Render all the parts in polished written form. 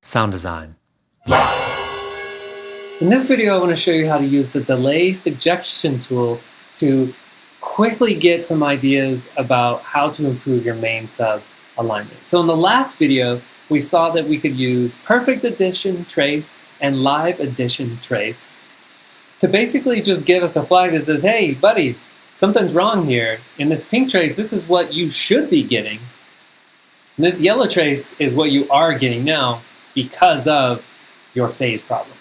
Sound design. In this video, I want to show you how to use the delay suggestion tool to quickly get some ideas about how to improve your main sub alignment. So in the last video, we saw that we could use perfect addition trace and live addition trace to basically just give us a flag that says, hey, buddy, something's wrong here. In this pink trace, this is what you should be getting. And this yellow trace is what you are getting now because of your phase problems.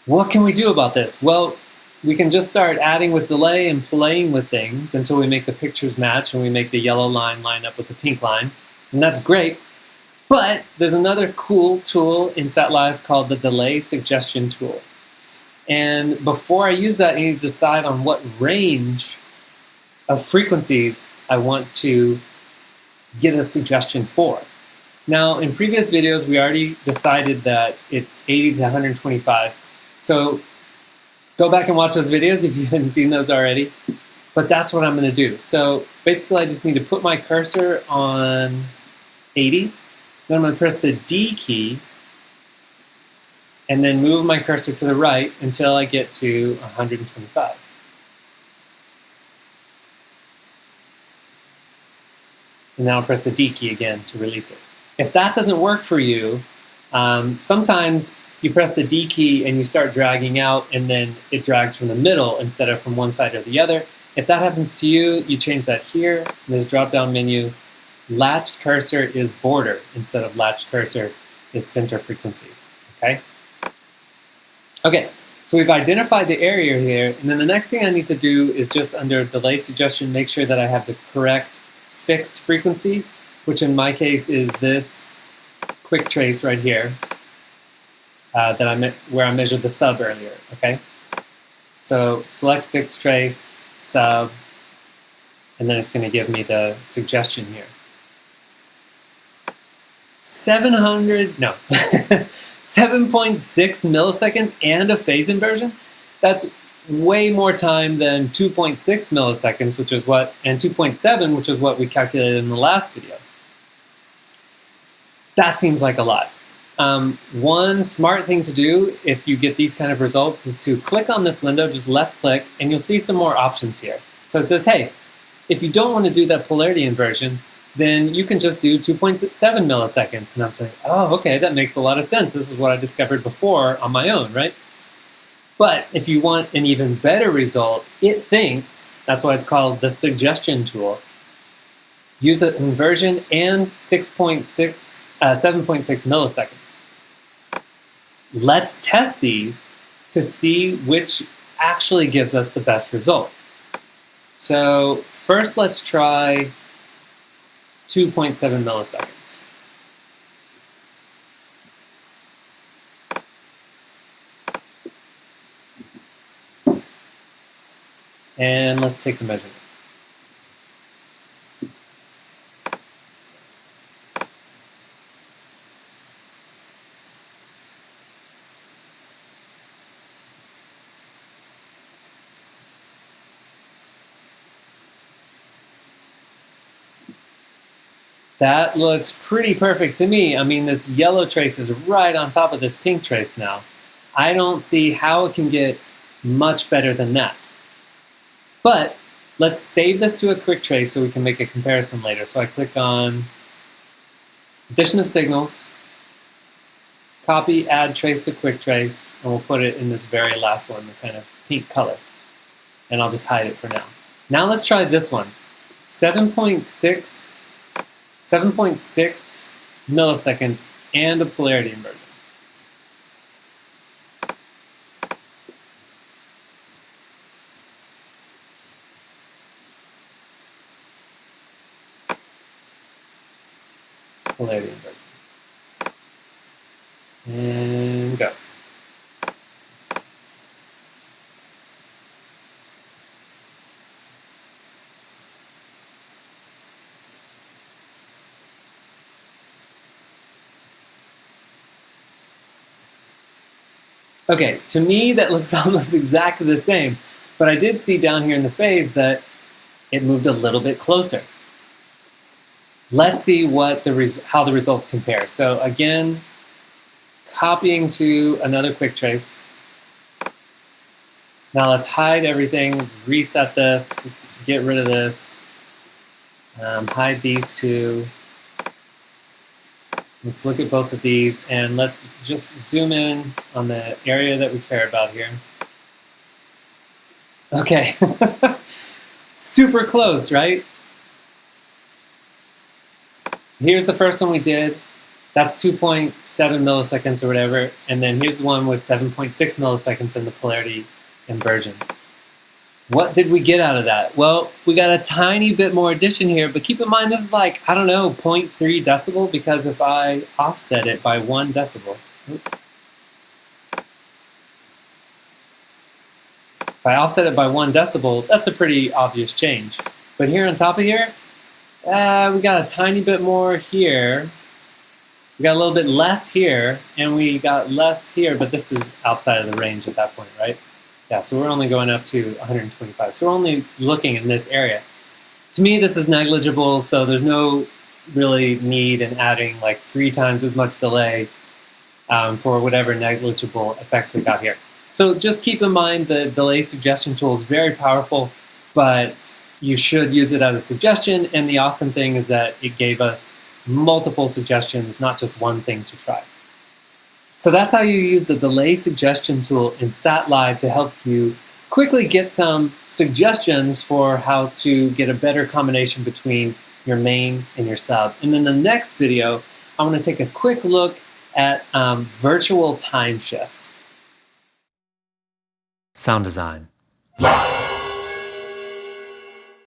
What can we do about this? Well, we can just start adding with delay and playing with things until we make the pictures match and we make the yellow line line up with the pink line. And that's great. But there's another cool tool in SATlive called the delay suggestion tool. And before I use that, I need to decide on what range of frequencies I want to get a suggestion for. Now, in previous videos, we already decided that it's 80 to 125. So go back and watch those videos if you haven't seen those already. But that's what I'm going to do. So basically, I just need to put my cursor on 80. Then I'm going to press the D key and then move my cursor to the right until I get to 125. And now I'll press the D key again to release it. If that doesn't work for you, sometimes you press the D key and you start dragging out and then it drags from the middle instead of from one side or the other. If that happens to you, you change that here in this drop-down menu. Latched cursor is border instead of latched cursor is center frequency, okay? Okay, so we've identified the area here, and then the next thing I need to do is just under delay suggestion, make sure that I have the correct fixed frequency, which in my case is this quick trace right here, where I measured the sub earlier, okay? So select fixed trace, sub, and then it's going to give me the suggestion here. 7.6 milliseconds and a phase inversion? That's way more time than 2.6 milliseconds, which is what, and 2.7, which is what we calculated in the last video. That seems like a lot. One smart thing to do if you get these kind of results is to click on this window, just left click, and you'll see some more options here. So it says, hey, if you don't want to do that polarity inversion, then you can just do 2.7 milliseconds. And I'm thinking, oh, okay, that makes a lot of sense. This is what I discovered before on my own, right? But if you want an even better result, it thinks, that's why it's called the suggestion tool, use an inversion and 7.6 milliseconds. Let's test these to see which actually gives us the best result. So first let's try 2.7 milliseconds. And let's take the measurement. That looks pretty perfect to me. I mean, this yellow trace is right on top of this pink trace now. I don't see how it can get much better than that. But let's save this to a quick trace so we can make a comparison later. So I click on addition of signals, copy, add trace to quick trace, and we'll put it in this very last one, the kind of pink color. And I'll just hide it for now. Now let's try this one, 7.6 milliseconds and a polarity inversion. Polarity inversion. And go. Okay, to me that looks almost exactly the same, but I did see down here in the phase that it moved a little bit closer. let's see what how the results compare. So again, copying to another quick trace. Now let's hide everything, reset this, let's get rid of this, hide these two. Let's look at both of these, and let's just zoom in on the area that we care about here. Okay, super close, right? Here's the first one we did. That's 2.7 milliseconds or whatever, and then here's the one with 7.6 milliseconds in the polarity inversion. What did we get out of that? Well, we got a tiny bit more addition here, but keep in mind this is like, I don't know, 0.3 decibel, because if I offset it by 1 decibel, if I offset it by 1 decibel, that's a pretty obvious change. But here on top of here, we got a tiny bit more here. We got a little bit less here, and we got less here, but this is outside of the range at that point, right? Yeah, so we're only going up to 125. So we're only looking in this area. To me, this is negligible, so there's no really need in adding like 3 times as much delay for whatever negligible effects we got here. So just keep in mind the delay suggestion tool is very powerful, but you should use it as a suggestion, and the awesome thing is that it gave us multiple suggestions, not just one thing to try. So that's how you use the delay suggestion tool in SATlive to help you quickly get some suggestions for how to get a better combination between your main and your sub. And in the next video, I want to take a quick look at virtual time shift. Sound design.